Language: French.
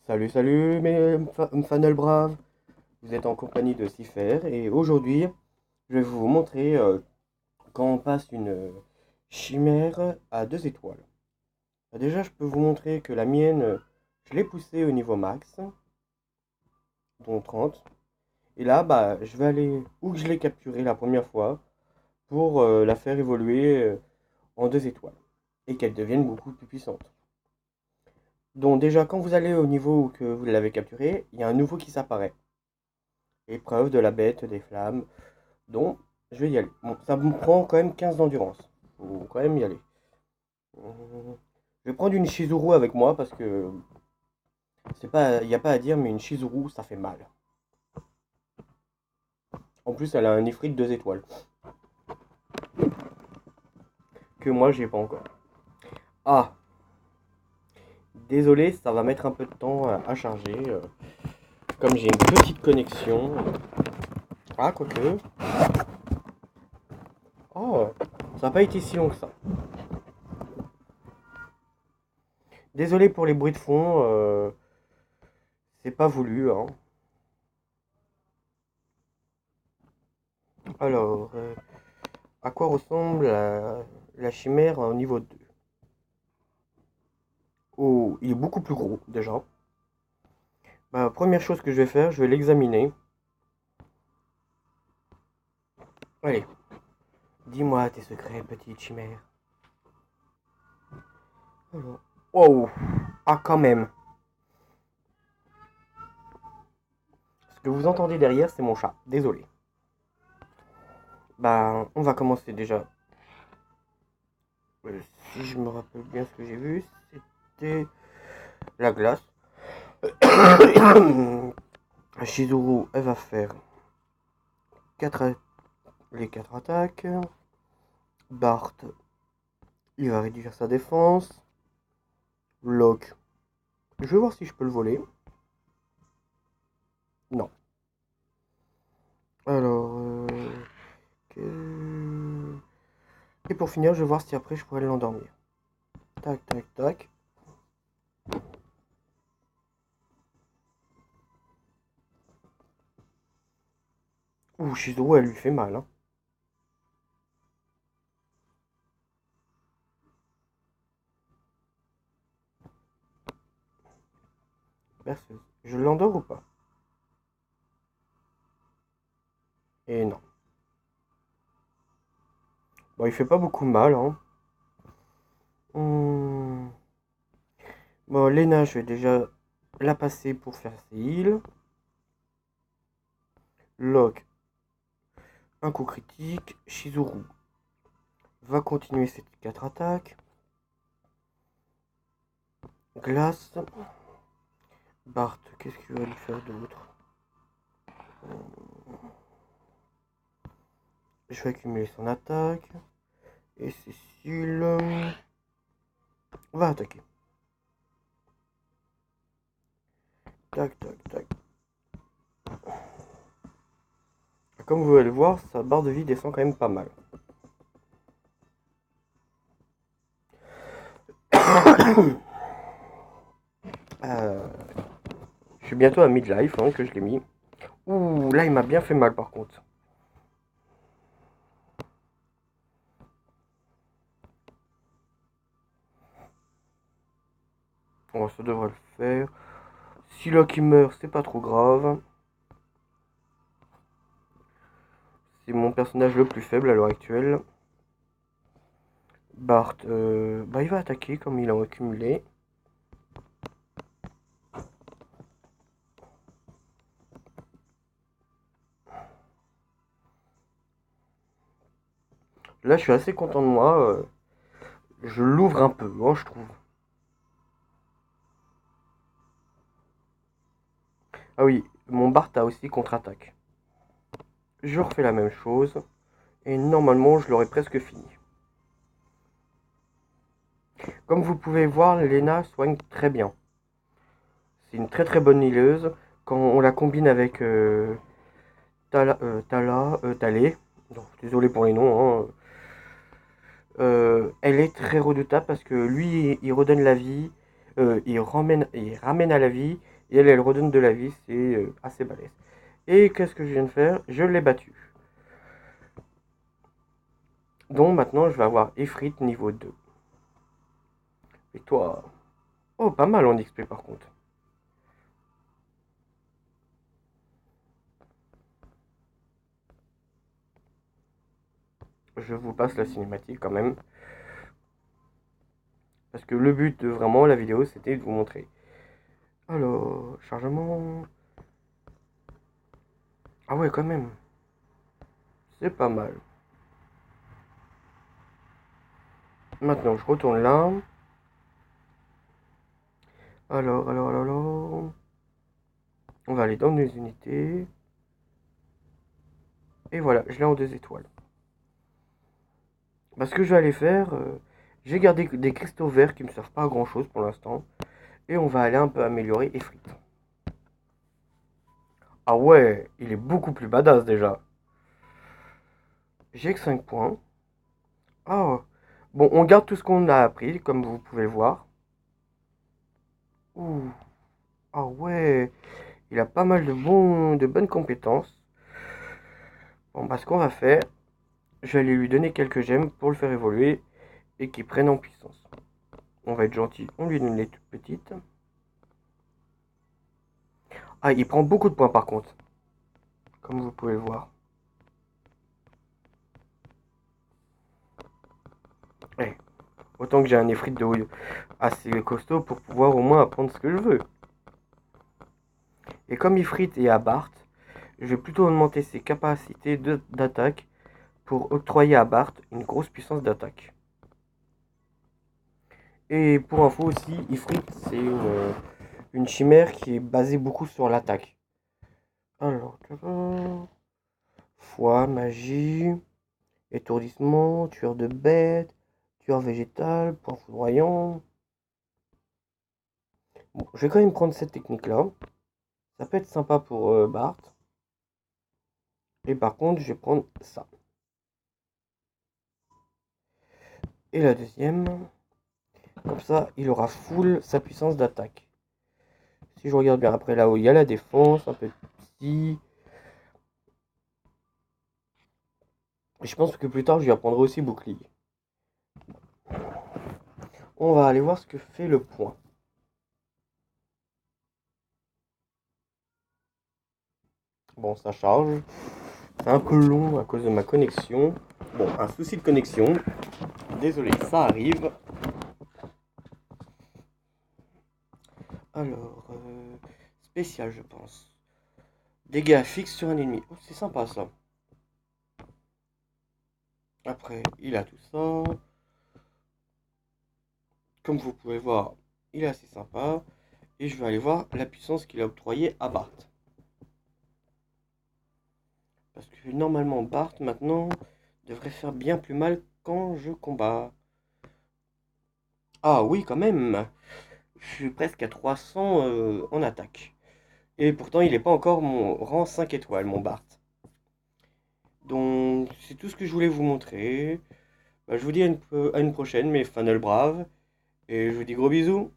Salut, salut mes fanels braves, vous êtes en compagnie de Sifer et aujourd'hui je vais vous montrer quand on passe une chimère à 2 étoiles. Déjà je peux vous montrer que la mienne, je l'ai poussée au niveau max, dont 30. Et là je vais aller où que je l'ai capturée la première fois pour la faire évoluer en 2 étoiles et qu'elle devienne beaucoup plus puissante. Donc déjà quand vous allez au niveau que vous l'avez capturée, il y a un nouveau qui s'apparaît. Épreuve de la bête des flammes. Donc, je vais y aller. Bon, ça me prend quand même 15 d'endurance. Faut quand même y aller. Je vais prendre une Shizuru avec moi parce que c'est pas, il n'y a pas à dire, mais une Shizuru, ça fait mal. En plus, elle a un Ifrit 2 étoiles. Que moi, j'ai pas encore. Ah, désolé, ça va mettre un peu de temps à charger. Comme j'ai une petite connexion. Ah, quoique. Oh, ça n'a pas été si long que ça. Désolé pour les bruits de fond. C'est pas voulu, hein. Alors, à quoi ressemble la chimère au niveau 2? Oh, il est beaucoup plus gros déjà. Bah, première chose que je vais faire, je vais l'examiner. Allez, dis-moi tes secrets, petite chimère. Alors, wow, ah quand même. Ce que vous entendez derrière, c'est mon chat. Désolé. Bah, on va commencer déjà. Euh, Si je me rappelle bien ce que j'ai vu, c'était la glace. Shizuru, elle va faire 4 les 4 attaques. Bart, il va réduire sa défense. Locke, je vais voir si je peux le voler. Non. Alors, que- et pour finir, je vais voir si après je pourrais l'endormir. Tac, tac, tac. Ouh, Shizuru, elle lui fait mal, hein. Berceuse. Je l'endors ou pas? Et non. Bon, il fait pas beaucoup mal, hein. Hmm. Bon, Lena, je vais déjà la passer pour faire ses heals. Locke, un coup critique. Shizuru va continuer ses 4 attaques. Glace. Bart, qu'est-ce qu'il va lui faire d'autre? Je vais accumuler son attaque. Et Cécile va attaquer. Tac, tac, tac. Comme vous pouvez le voir, sa barre de vie descend quand même pas mal. Euh, je suis bientôt à midlife, hein, que je l'ai mis. Ouh, là il m'a bien fait mal par contre. Bon, ça devrait le faire. Si Loki meurt, c'est pas trop grave. C'est mon personnage le plus faible à l'heure actuelle. Bart, il va attaquer comme il a accumulé. Là, je suis assez content de moi. Je l'ouvre un peu, hein, je trouve. Ah oui, mon Bart a aussi contre-attaque. Je refais la même chose. Et normalement, je l'aurai presque fini. Comme vous pouvez voir, Lena soigne très bien. C'est une très très bonne healeuse. Quand on la combine avec Talé, désolé pour les noms, hein, elle est très redoutable parce que lui, il redonne la vie, il ramène à la vie, Et elle redonne de la vie, c'est assez balèze. Et qu'est-ce que je viens de faire? Je l'ai battu. Donc maintenant, je vais avoir Ifrit niveau 2. Et toi? Oh, pas mal en XP par contre. Je vous passe la cinématique quand même. Parce que le but de vraiment la vidéo, c'était de vous montrer. Alors, chargement. Ah ouais, quand même. C'est pas mal. Maintenant, je retourne là. Alors. On va aller dans les unités. Et voilà, je l'ai en 2 étoiles. Parce que je vais aller faire, j'ai gardé des cristaux verts qui me servent pas à grand chose pour l'instant. Et on va aller un peu améliorer Efrit. Ah ouais, il est beaucoup plus badass déjà. J'ai que 5 points. Ah, bon, on garde tout ce qu'on a appris, comme vous pouvez voir. Ouh, ah ouais, il a pas mal de bonnes compétences. Bon, bah ce qu'on va faire, je vais aller lui donner quelques gemmes pour le faire évoluer et qu'il prenne en puissance. On va être gentil, on lui donne les toutes petites. Ah, il prend beaucoup de points par contre, comme vous pouvez le voir. Ouais, autant que j'ai un Efrit de haut assez costaud pour pouvoir au moins apprendre ce que je veux. Et comme Ifrit est à Bart, je vais plutôt augmenter ses capacités d'attaque pour octroyer à Bart une grosse puissance d'attaque. Et pour info aussi, Ifrit c'est une chimère qui est basée beaucoup sur l'attaque. Alors, foi, magie, étourdissement, tueur de bêtes, tueur végétal, point foudroyant. Bon, je vais quand même prendre cette technique-là. Ça peut être sympa pour Bart. Et par contre, je vais prendre ça. Et la deuxième, comme ça, il aura full sa puissance d'attaque. Si je regarde bien après là-haut, il y a la défense, un peu de psy. Et je pense que plus tard, je lui apprendrai aussi bouclier. On va aller voir ce que fait le point. Bon, ça charge. C'est un peu long à cause de ma connexion. Bon, un souci de connexion. Désolé, ça arrive. Alors, spécial, je pense. Dégâts fixes sur un ennemi. Oh, c'est sympa ça. Après, il a tout ça. Comme vous pouvez voir, il est assez sympa. Et je vais aller voir la puissance qu'il a octroyée à Bart. Parce que normalement, Bart, maintenant, devrait faire bien plus mal quand je combats. Ah oui, quand même. Je suis presque à 300 en attaque. Et pourtant, il n'est pas encore mon rang 5 étoiles, mon Bart. Donc, c'est tout ce que je voulais vous montrer. Bah, je vous dis à une prochaine, mes funnel braves. Et je vous dis gros bisous.